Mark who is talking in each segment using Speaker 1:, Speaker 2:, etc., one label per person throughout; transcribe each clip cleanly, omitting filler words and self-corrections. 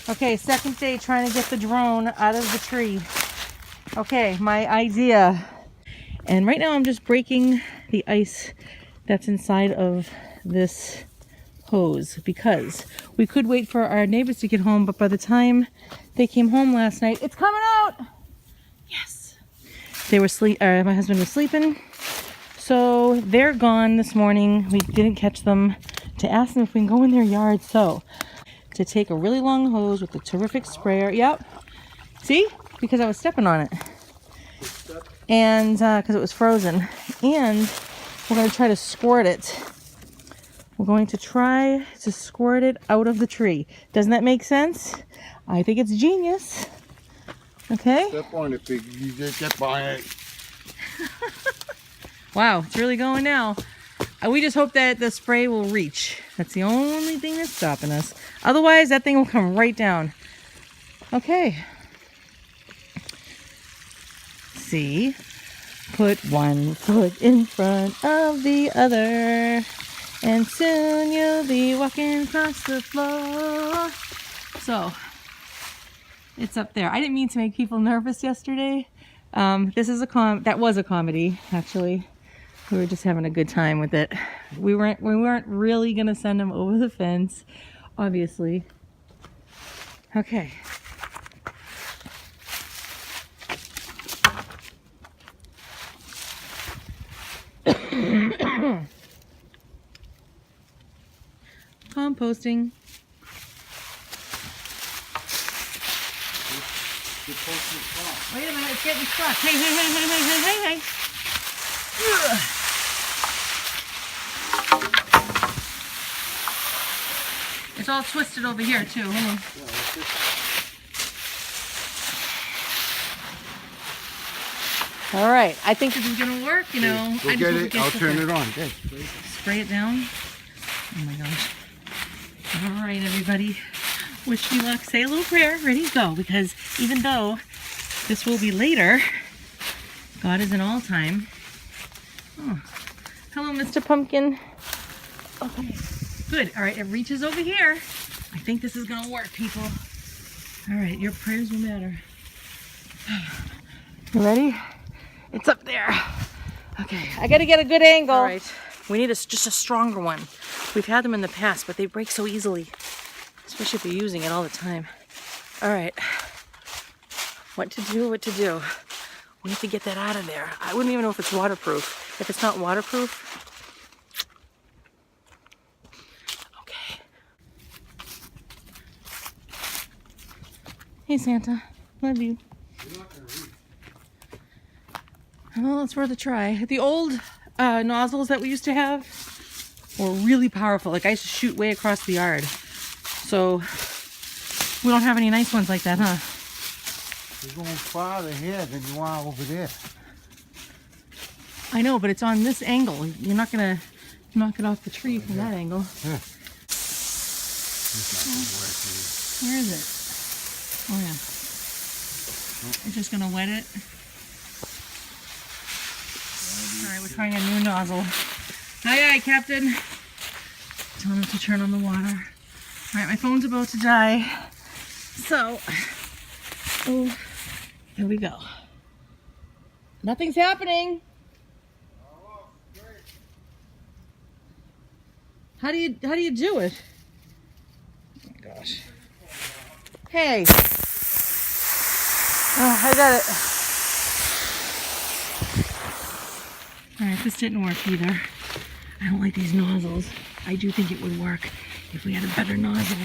Speaker 1: Okay, second day trying to get the drone out of the tree. Okay, my idea. And right now I'm just breaking the ice that's inside of this hose because we could wait for our neighbors to get home, but by the time they came home last night, it's coming out! Yes! They were my husband was sleeping, so they're gone this morning. We didn't catch them to ask them if we can go in their yard, so to take a really long hose with a terrific sprayer. Yep. See? Because I was stepping on it. And because it was frozen. And we're going to try to squirt it. We're going to try to squirt it out of the tree. Doesn't that make sense? I think it's genius. Okay?
Speaker 2: Step on it, pig. You just get by it.
Speaker 1: Wow, it's really going now. We just hope that the spray will reach. That's the only thing that's stopping us. Otherwise, that thing will come right down. Okay. See? Put one foot in front of the other, and soon you'll be walking across the floor. So, it's up there. I didn't mean to make people nervous yesterday. This is that was a comedy, actually. We were just having a good time with it. We weren't really gonna send him over the fence, obviously. Okay. Composting. Wait a minute, it's getting stuck. Hey, hey, hey, hey, hey, hey, hey, hey. Ugh. It's all twisted over here too. Hold on. All right, I think this is gonna work. You know,
Speaker 2: Go get it. I'll turn it on. Okay.
Speaker 1: Spray it down. Oh my gosh. All right, everybody. Wish me luck. Say a little prayer. Ready? Go. Because even though this will be later, God is in all time. Oh. Hello, Mr. Pumpkin. Okay. Good. All right, it reaches over here. I think this is gonna work, people. All right, your prayers will matter. You ready? It's up there. Okay, I gotta get a good angle. All right, we need just a stronger one. We've had them in the past, but they break so easily, especially if you're using it all the time. All right, what to do, what to do. We have to get that out of there. I wouldn't even know if it's waterproof. If it's not waterproof, okay. Hey Santa, love you. Well, it's worth a try. The old nozzles that we used to have were really powerful. Like I used to shoot way across the yard. So we don't have any nice ones like that, huh?
Speaker 2: You're going farther here than you are over there.
Speaker 1: I know, but it's on this angle. You're not gonna knock it off the tree from that angle.
Speaker 2: Yeah.
Speaker 1: Where is it? Oh yeah. It's just gonna wet it. Alright, we're trying a new nozzle. Aye aye, Captain. Tell him to turn on the water. Alright, my phone's about to die. So, oh, here we go. Nothing's happening. How do you do it? Oh my gosh. Hey. Oh, I got it. Alright, this didn't work either. I don't like these nozzles. I do think it would work if we had a better nozzle.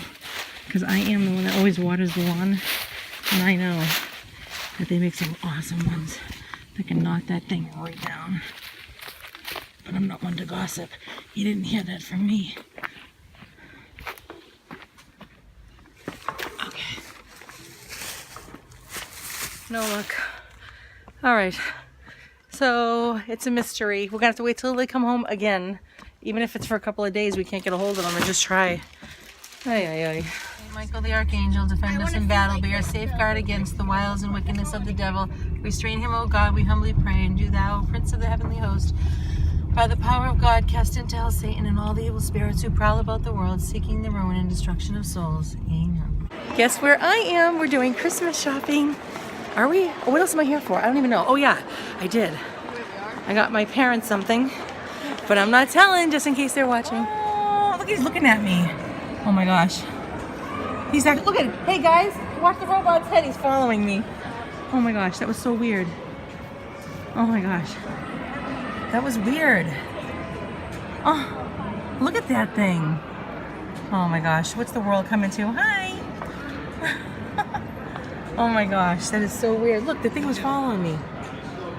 Speaker 1: Because I am the one that always waters the lawn. And I know that they make some awesome ones that can knock that thing right down. But I'm not one to gossip. You didn't hear that from me. Okay. No luck. Alright. So, it's a mystery. We're going to have to wait till they come home again. Even if it's for a couple of days, we can't get a hold of them and just try. Ay, ay, ay. Michael the Archangel, defend us in battle. Be our safeguard against the wiles and wickedness of the devil. Restrain him, O God, we humbly pray. And do thou, Prince of the heavenly host, By the power of God, cast into hell Satan and all the evil spirits who prowl about the world, seeking the ruin and destruction of souls. Amen. Guess where I am? We're doing Christmas shopping. Are we? Oh, what else am I here for? I don't even know. Oh yeah, I did. I got my parents something, but I'm not telling just in case they're watching. Oh, look, he's looking at me. Oh my gosh. He's like, look at him. Hey guys, watch the robot's head. He's following me. Oh my gosh, that was so weird. Oh my gosh. That was weird. Oh, look at that thing. Oh my gosh, what's the world coming to? Hi. Oh my gosh, that is so weird. Look, the thing was following me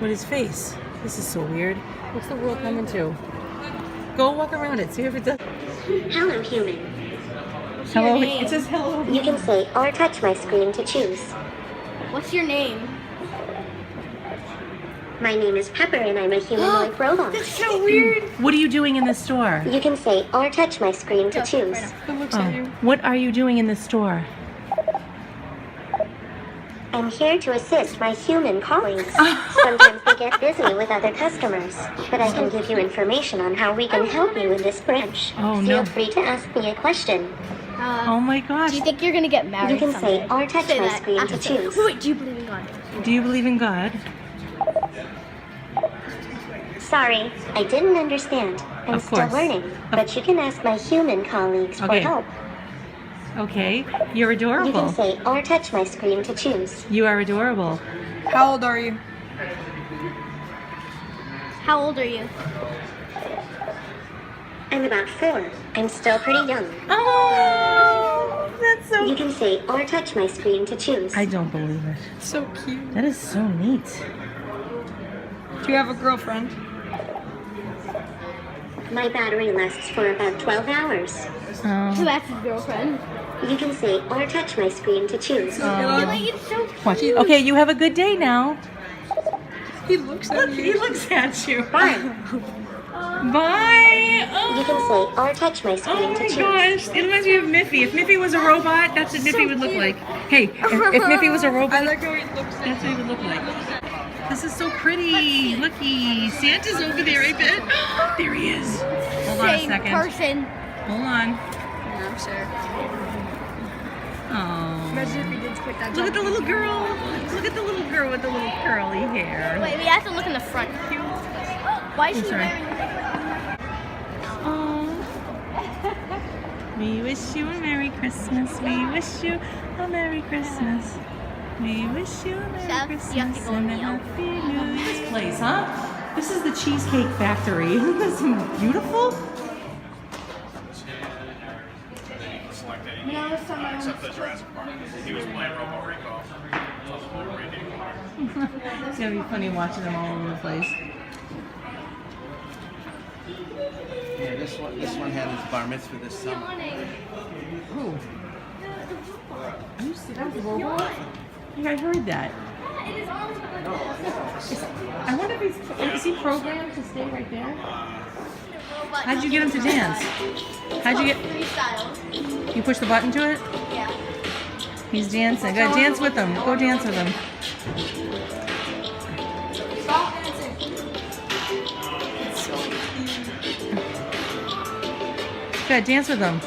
Speaker 1: with his face. This is so weird. What's the world coming to? Go walk around it, see if it does.
Speaker 3: Hello, human.
Speaker 1: Hello, it says hello.
Speaker 3: You can say or touch my screen to choose.
Speaker 4: What's your name?
Speaker 3: My name is Pepper and I'm a humanoid robot.
Speaker 4: That's so weird.
Speaker 1: What are you doing in the store?
Speaker 3: You can say or touch my screen to choose.
Speaker 4: Who looks
Speaker 1: Oh,
Speaker 4: at you?
Speaker 1: what are you doing in the store?
Speaker 3: I'm here to assist my human colleagues. Sometimes they get busy with other customers, but I can give you information on how we can help you in this branch.
Speaker 1: Oh,
Speaker 3: Feel
Speaker 1: no.
Speaker 3: free to ask me a question.
Speaker 1: Oh my gosh.
Speaker 4: Do you think you're gonna get married
Speaker 3: You can say
Speaker 4: someday?
Speaker 3: or touch
Speaker 4: Say
Speaker 3: my
Speaker 4: that
Speaker 3: screen
Speaker 4: after
Speaker 3: to
Speaker 4: say-
Speaker 3: choose.
Speaker 4: Wait, do you believe in God?
Speaker 1: Do you believe in God?
Speaker 3: Sorry, I didn't understand. I'm
Speaker 1: Of
Speaker 3: still
Speaker 1: course.
Speaker 3: learning, but you can ask my human colleagues
Speaker 1: Okay.
Speaker 3: for help.
Speaker 1: Okay, you're
Speaker 3: You can
Speaker 1: adorable.
Speaker 3: say or touch my screen to choose.
Speaker 1: You are adorable.
Speaker 5: How old are you?
Speaker 4: How old are you?
Speaker 3: I'm about 4. I'm still pretty young.
Speaker 1: Oh, that's so.
Speaker 3: You can say or touch my screen to choose.
Speaker 1: I don't believe it.
Speaker 5: So cute.
Speaker 1: That is so neat.
Speaker 5: Do you have a girlfriend?
Speaker 3: My battery lasts for about 12 hours.
Speaker 4: So
Speaker 1: Oh,
Speaker 4: that's his girlfriend.
Speaker 3: You can say or touch my screen to choose.
Speaker 4: Like, it's so
Speaker 1: watch. Okay, you have a good day now.
Speaker 5: He looks at
Speaker 1: Look,
Speaker 5: you.
Speaker 1: he looks at you.
Speaker 3: Bye.
Speaker 1: Bye.
Speaker 3: You can say or touch my
Speaker 1: Oh
Speaker 3: screen to
Speaker 1: my
Speaker 3: choose.
Speaker 1: gosh, it reminds me of Miffy. If Miffy was a robot, that's what Miffy would look like. Hey, if Miffy was a
Speaker 5: I
Speaker 1: robot,
Speaker 5: like how he looks at
Speaker 1: that's what he would look like. This is so pretty. Looky, Santa's over there, I bet. There he is. Hold on a
Speaker 4: same
Speaker 1: second.
Speaker 4: person.
Speaker 1: Hold on.
Speaker 5: I'm sure.
Speaker 1: Oh.
Speaker 5: Imagine if he did quit that
Speaker 1: Look at
Speaker 5: job.
Speaker 1: the little girl. Look at the little girl with the little curly hair.
Speaker 4: Wait, we have to look in the front. Why is
Speaker 1: I'm
Speaker 4: she
Speaker 1: sorry.
Speaker 4: wearing?
Speaker 1: Oh. We wish you a Merry Christmas. We wish you a Merry Christmas. We wish you a Merry
Speaker 4: Chef,
Speaker 1: Christmas
Speaker 4: you have to go
Speaker 1: and a
Speaker 4: kneel.
Speaker 1: Happy New Year. This place, huh? This is the Cheesecake Factory. Isn't this beautiful?
Speaker 6: Except the Jurassic Park. He was playing Robo Recall.
Speaker 1: It's gonna be funny watching them all over the place.
Speaker 7: Yeah, this one had his bar mitzvah this summer.
Speaker 1: Who? You said that was a robot? Yeah, I heard that. I wonder if is he programmed to stay right there? How'd you get him to dance? How'd you get?
Speaker 4: Freestyle.
Speaker 1: You push the button to it?
Speaker 4: Yeah.
Speaker 1: He's dancing. Go dance with him. Go dance with him.
Speaker 5: Stop dancing. It's so cute.
Speaker 1: Good, dance with him.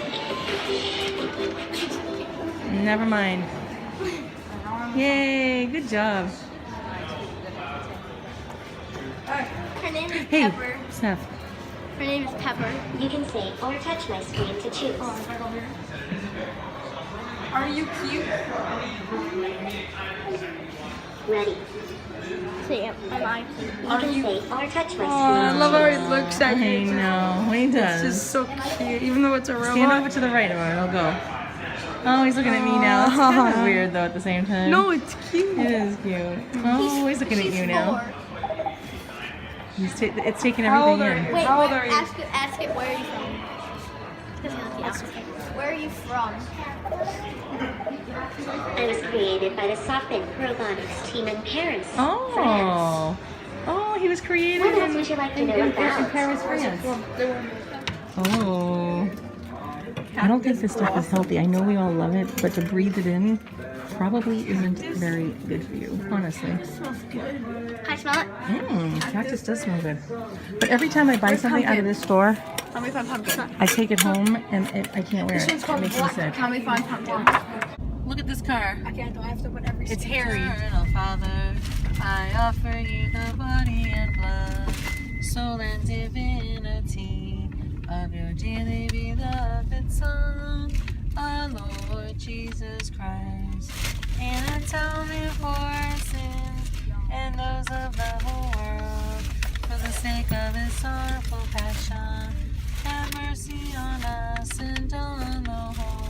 Speaker 1: Never mind. Yay, good job.
Speaker 4: Her name is
Speaker 1: Hey,
Speaker 4: Pepper.
Speaker 1: Steph.
Speaker 4: Her name is Pepper.
Speaker 3: You can say or touch my screen to choose.
Speaker 5: Are you cute?
Speaker 3: Ready.
Speaker 4: So yeah, am I?
Speaker 3: You can say or touch my
Speaker 5: Oh, I
Speaker 3: screen.
Speaker 5: love how he looks at
Speaker 1: I
Speaker 5: you.
Speaker 1: know, he
Speaker 5: It's
Speaker 1: does.
Speaker 5: just so cute, even though it's a robot.
Speaker 1: Stand over to the right of it, it'll go. Oh, he's looking at me now. It's kind of weird though at the same time.
Speaker 5: No, it's cute.
Speaker 1: It is cute. Oh, he's looking at
Speaker 4: She's
Speaker 1: you now.
Speaker 4: 4.
Speaker 1: It's taking
Speaker 5: How old
Speaker 1: everything
Speaker 5: are
Speaker 1: in.
Speaker 4: Wait,
Speaker 5: How old are you?
Speaker 4: ask it, where are you from? Where are you from?
Speaker 3: I was created by the Sophin Robotics team in Paris, France.
Speaker 1: Oh. Oh, he was created
Speaker 3: What else
Speaker 1: in,
Speaker 3: would you like to
Speaker 1: in,
Speaker 3: know
Speaker 1: in,
Speaker 3: about?
Speaker 1: in Paris, France. Oh. I don't think this stuff is healthy. I know we all love it, but to breathe it in, probably isn't very good for you, honestly.
Speaker 4: Can I smell it?
Speaker 1: Cactus does smell good. But every time I buy something out of this store,
Speaker 5: Tell me if I'm pumpkin.
Speaker 1: I take it home and I can't wear
Speaker 5: This
Speaker 1: it.
Speaker 5: one's
Speaker 1: It
Speaker 5: called
Speaker 1: makes me
Speaker 5: black.
Speaker 1: sick.
Speaker 5: Tell me if I'm pumpkin.
Speaker 1: Look at this car.
Speaker 5: I can't. I have to put every.
Speaker 1: It's
Speaker 5: single-
Speaker 1: Harry. Eternal Father, I offer you the body and blood, soul and divinity of your dearly beloved Son, our Lord Jesus Christ, and atone me for our sins and those of the whole world, for the sake of his sorrowful passion. Have mercy on us and on the whole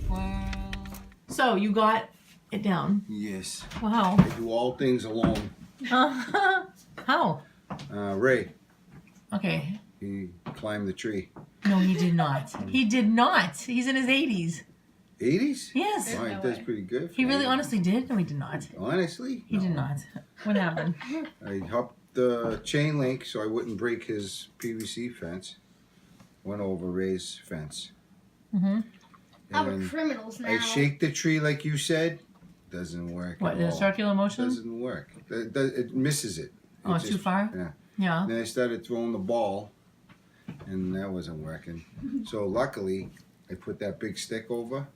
Speaker 1: world. So you got it down.
Speaker 2: Yes.
Speaker 1: Wow.
Speaker 2: I do all things alone.
Speaker 1: How?
Speaker 2: Ray,
Speaker 1: Okay.
Speaker 2: he climbed the tree.
Speaker 1: No, he did not. He did not. He's in his 80s.
Speaker 2: 80s?
Speaker 1: Yes.
Speaker 2: Oh, he does pretty good.
Speaker 1: He
Speaker 2: for
Speaker 1: really
Speaker 2: me.
Speaker 1: honestly did? No, he did not.
Speaker 2: Honestly?
Speaker 1: He did not. What happened?
Speaker 2: I hopped the chain link so I wouldn't break his PVC fence. Went over Ray's fence.
Speaker 1: Mm-hmm.
Speaker 4: Now we're
Speaker 2: And
Speaker 4: criminals now.
Speaker 2: I shake the tree like you said. Doesn't work.
Speaker 1: What,
Speaker 2: at
Speaker 1: the
Speaker 2: all.
Speaker 1: circular motion?
Speaker 2: Doesn't work. It misses it.
Speaker 1: Oh,
Speaker 2: It
Speaker 1: it's too
Speaker 2: just-
Speaker 1: far?
Speaker 2: Yeah.
Speaker 1: Yeah.
Speaker 2: Then I started throwing the ball, and that wasn't working. So luckily, I put that big stick over.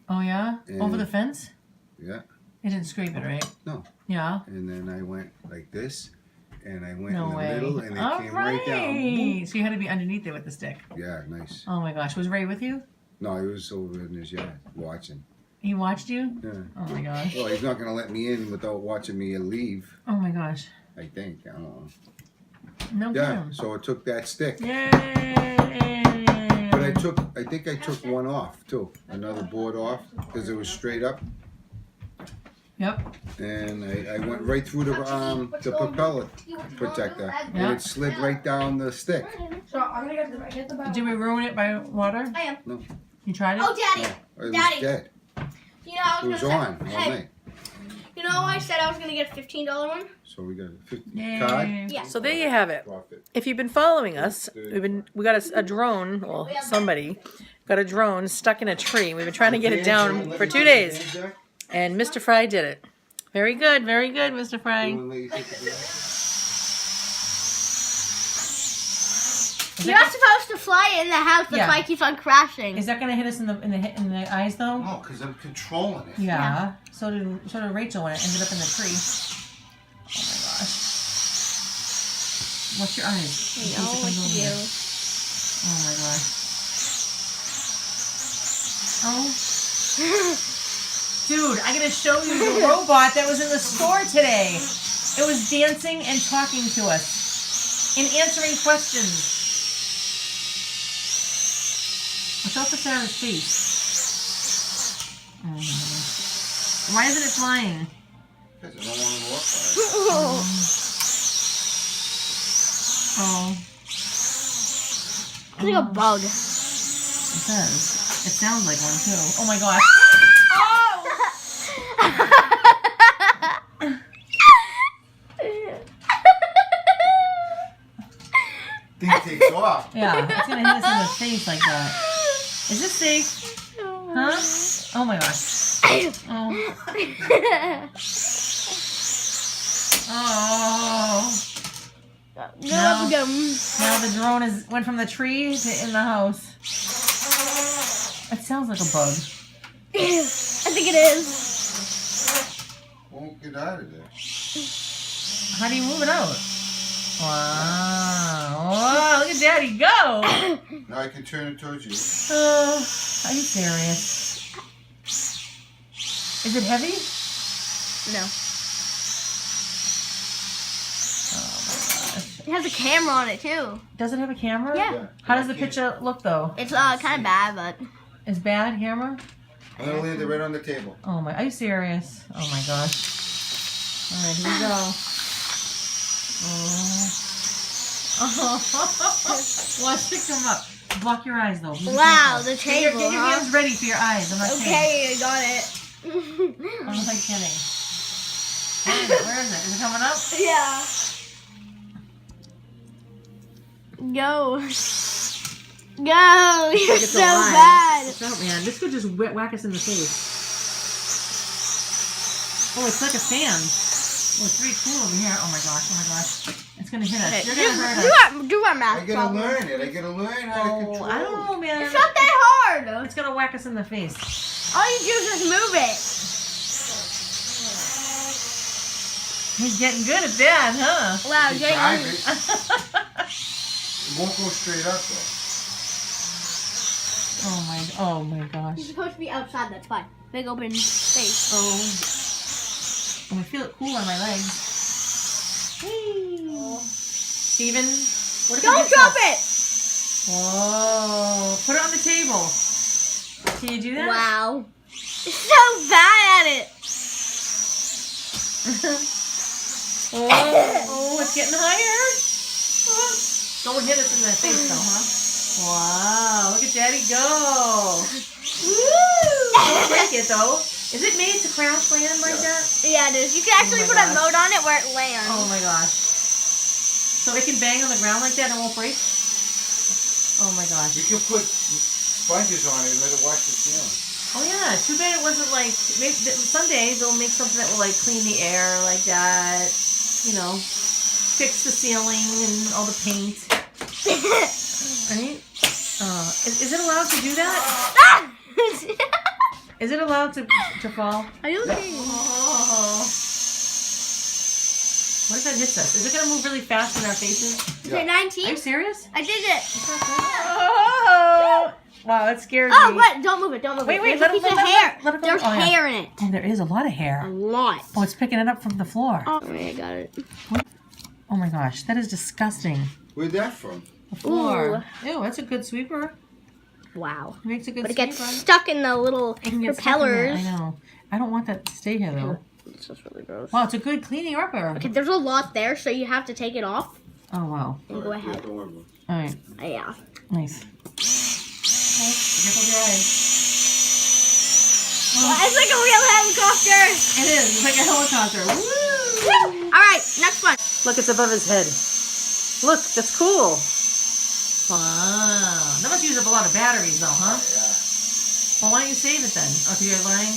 Speaker 1: Oh, yeah? Over
Speaker 2: And-
Speaker 1: the fence?
Speaker 2: Yeah.
Speaker 1: It didn't scrape it, right?
Speaker 2: No.
Speaker 1: Yeah.
Speaker 2: And then I went like this, and I went
Speaker 1: No
Speaker 2: in the
Speaker 1: way.
Speaker 2: middle, and it
Speaker 1: All
Speaker 2: came right down.
Speaker 1: right. So you had to be underneath it with the stick.
Speaker 2: Yeah, nice.
Speaker 1: Oh my gosh. Was Ray with you?
Speaker 2: No, he was over in his yard watching.
Speaker 1: He watched you?
Speaker 2: Yeah.
Speaker 1: Oh my gosh.
Speaker 2: Well, he's not gonna let me in without watching me leave.
Speaker 1: Oh my gosh.
Speaker 2: I think. I don't know.
Speaker 1: No
Speaker 2: Yeah.
Speaker 1: kidding.
Speaker 2: So I took that stick,
Speaker 1: Yay!
Speaker 2: but I think I took one off too, another board off, because it was straight up,
Speaker 1: Yep.
Speaker 2: and I went right through the propeller protector,
Speaker 1: Yeah.
Speaker 2: and it slid right down the stick.
Speaker 5: So I'm gonna get the bag.
Speaker 1: Did we ruin it by water?
Speaker 4: I am.
Speaker 2: No.
Speaker 1: You tried it?
Speaker 4: Oh, Daddy.
Speaker 2: It was
Speaker 4: Daddy.
Speaker 2: dead.
Speaker 4: You know, I
Speaker 2: It
Speaker 4: was
Speaker 2: was
Speaker 4: gonna
Speaker 2: on
Speaker 4: say,
Speaker 2: all
Speaker 4: hey,
Speaker 2: night.
Speaker 4: you know, I said I was gonna get a $15 one.
Speaker 2: So we got a 50
Speaker 1: Yay.
Speaker 2: card.
Speaker 4: Yeah.
Speaker 1: So there you have it.
Speaker 2: Profit.
Speaker 1: If you've been following us, we got a drone, well, somebody got a drone stuck in a tree. We've been trying to get it down for 2 days, and Mr. Fry did it. Very good, Mr. Fry.
Speaker 4: You're not supposed to fly in the house. That's
Speaker 1: Yeah.
Speaker 4: why it keeps on crashing.
Speaker 1: Is that gonna hit us in the eyes though?
Speaker 2: No, because I'm controlling it.
Speaker 1: Yeah. So did Rachel when it ended up in the tree. Oh my gosh. Watch your eyes. in case it comes over there. Oh my gosh. Oh. Dude, I gotta show you the robot that was in the store today. It was dancing and talking to us and answering questions. Watch out for Sarah's face. Oh my gosh. Why isn't it flying?
Speaker 2: Because I don't want to walk by it.
Speaker 1: Oh,
Speaker 4: It's like a bug.
Speaker 1: it says. It sounds like one too. Oh my gosh.
Speaker 2: Thing takes off.
Speaker 1: Yeah, it's gonna hit us in the face like that. Is this safe? Huh? Oh my gosh. Oh. Oh. Now the drone went from the tree to in the house. It sounds like a bug.
Speaker 4: I think it is.
Speaker 2: Won't get out of there.
Speaker 1: How do you move it out? Wow. Wow, look at Daddy go.
Speaker 2: Now I can turn it towards you.
Speaker 1: Are you serious? Is it heavy?
Speaker 4: No.
Speaker 1: Oh my gosh.
Speaker 4: It has a camera on it too.
Speaker 1: Does it have a camera?
Speaker 4: Yeah.
Speaker 1: How does the picture look though?
Speaker 4: It's kind of bad, but
Speaker 1: Is bad camera?
Speaker 2: I'm going to leave it right on the table.
Speaker 1: Oh my, are you serious? Oh my gosh. All right, here we go. Oh. Watch it come up. Block your eyes though. Be
Speaker 4: wow,
Speaker 1: careful.
Speaker 4: the table,
Speaker 1: Get your
Speaker 4: huh?
Speaker 1: hands ready for your eyes. I'm not kidding.
Speaker 4: Okay, I got it.
Speaker 1: I'm not kidding. Where is it? Where is it? Is it coming up?
Speaker 4: Yeah. Go. Go. You're so bad.
Speaker 1: Watch out, man. This could just whack us in the face. Oh, it's like a fan. Oh, it's very cool over here. Oh my gosh, oh my gosh. It's gonna hit us.
Speaker 4: Okay,
Speaker 1: You're gonna hurt us.
Speaker 4: do our math.
Speaker 2: I gotta learn it. I gotta learn how to
Speaker 1: Oh,
Speaker 2: control
Speaker 1: I don't know, man.
Speaker 4: It's not that hard.
Speaker 1: It's gonna whack us in the face.
Speaker 4: All you do is just move it.
Speaker 1: He's getting good at that, huh?
Speaker 4: Wow,
Speaker 2: You drive
Speaker 4: Jay.
Speaker 2: it. It won't go straight up though.
Speaker 1: Oh my gosh.
Speaker 4: He's supposed to be outside. That's fine. Big open space.
Speaker 1: Oh, I feel it cool on my legs. Hey. Steven, what if it
Speaker 4: Don't
Speaker 1: hits
Speaker 4: drop
Speaker 1: us?
Speaker 4: it.
Speaker 1: Whoa. Put it on the table. Can you do that?
Speaker 4: Wow. You're so bad at it.
Speaker 1: Oh, it's getting higher. Oh. Don't hit us in the face though, huh? Wow, look at Daddy go. Woo! Don't break it though. Is it made to crash land like that?
Speaker 4: Yeah, it is. You can actually
Speaker 1: my
Speaker 4: put a
Speaker 1: gosh.
Speaker 4: mode on it where it lands.
Speaker 1: Oh my gosh. So it can bang on the ground like that and it won't break? Oh my gosh.
Speaker 2: You can put sponges on it and let it wash the ceiling.
Speaker 1: Oh yeah, too bad it wasn't like, maybe someday they'll make something that will like clean the air like that, you know, fix the ceiling and all the paint. Right? Is it allowed to do that? Is it allowed to fall?
Speaker 4: Are you okay?
Speaker 1: Oh. What if that hits us? Is it going to move really fast in our faces?
Speaker 4: Okay,
Speaker 1: Are you
Speaker 4: 19.
Speaker 1: serious?
Speaker 4: I did it.
Speaker 1: Oh! Wow, that scared me.
Speaker 4: Oh, wait, don't move it. Don't move
Speaker 1: Wait,
Speaker 4: it.
Speaker 1: wait,
Speaker 4: There's
Speaker 1: let
Speaker 4: a
Speaker 1: it-
Speaker 4: piece of
Speaker 1: let it-
Speaker 4: hair.
Speaker 1: let it go.
Speaker 4: There's
Speaker 1: Oh, yeah.
Speaker 4: hair in it.
Speaker 1: Oh, there is a lot of
Speaker 4: A
Speaker 1: hair.
Speaker 4: lot.
Speaker 1: Oh, it's picking it up from the floor.
Speaker 4: Oh, wait, I got it.
Speaker 1: Oh my gosh, that is disgusting.
Speaker 2: Where'd that from?
Speaker 1: The floor. Ew, that's a good sweeper.
Speaker 4: Wow.
Speaker 1: It makes a good
Speaker 4: But it
Speaker 1: sweeper.
Speaker 4: gets stuck in the little
Speaker 1: It can get stuck in there,
Speaker 4: propellers.
Speaker 1: I know. I don't want that to stay here though.
Speaker 4: This is really gross.
Speaker 1: Wow, it's a good cleaning rubber.
Speaker 4: Okay, there's a lot there, so you have to take it off
Speaker 1: Oh wow.
Speaker 4: and go ahead.
Speaker 2: Don't worry about it.
Speaker 1: All right,
Speaker 4: Yeah.
Speaker 1: nice. Careful with your eyes.
Speaker 4: It's like a real helicopter.
Speaker 1: It is. It's like a helicopter. Woo!
Speaker 4: All right, next one.
Speaker 1: Look, it's above his head. Look, that's cool. Wow. That must use up a lot of batteries though, huh? Well, why don't you save it then? Oh, because you're learning?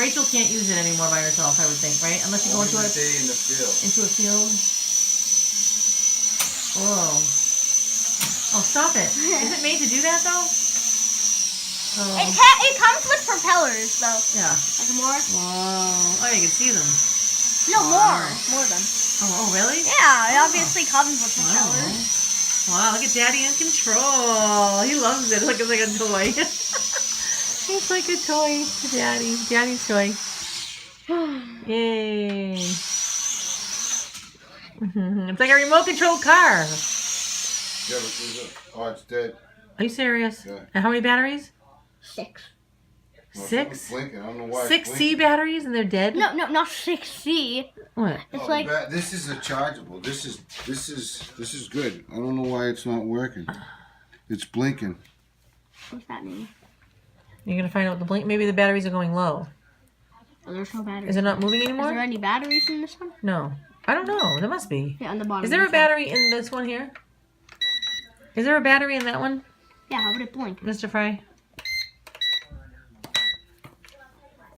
Speaker 1: Rachel can't use it anymore by herself, I would think, right? Unless you go into
Speaker 2: Only
Speaker 1: a
Speaker 2: stay in the field.
Speaker 1: field. Whoa. Oh, stop it. Is it made to do that though? Oh,
Speaker 4: It comes with propellers, though.
Speaker 1: yeah.
Speaker 4: Like more?
Speaker 1: Whoa. Oh, you can see them.
Speaker 4: No, more. More than.
Speaker 1: Oh, really?
Speaker 4: Yeah, it obviously comes with propellers.
Speaker 1: Wow, look at Daddy in control. He loves it. Look, it's like a toy. It's like a toy to Daddy. Daddy's toy. Yay. It's like a remote controlled car.
Speaker 2: Yeah, but oh, it's dead.
Speaker 1: Are you serious?
Speaker 2: Yeah.
Speaker 1: And how many batteries?
Speaker 4: 6.
Speaker 2: Well,
Speaker 1: 6?
Speaker 2: it's blinking. I don't know why.
Speaker 1: 6 C batteries and they're dead?
Speaker 4: No, not 6C.
Speaker 1: What?
Speaker 4: It's like
Speaker 2: This is a chargeable. This is good. I don't know why it's not working. It's blinking.
Speaker 4: what's that mean?
Speaker 1: You're going to find out the blink? Maybe the batteries are going low.
Speaker 4: Oh, there's no battery.
Speaker 1: Is it not moving
Speaker 4: Is there
Speaker 1: anymore?
Speaker 4: any batteries in this one?
Speaker 1: No. I don't know. There must be.
Speaker 4: Yeah, on the bottom.
Speaker 1: Is there a
Speaker 4: inside.
Speaker 1: battery in this one here? Is there a battery in that one,
Speaker 4: Yeah, how would it blink?
Speaker 1: Mr. Fry?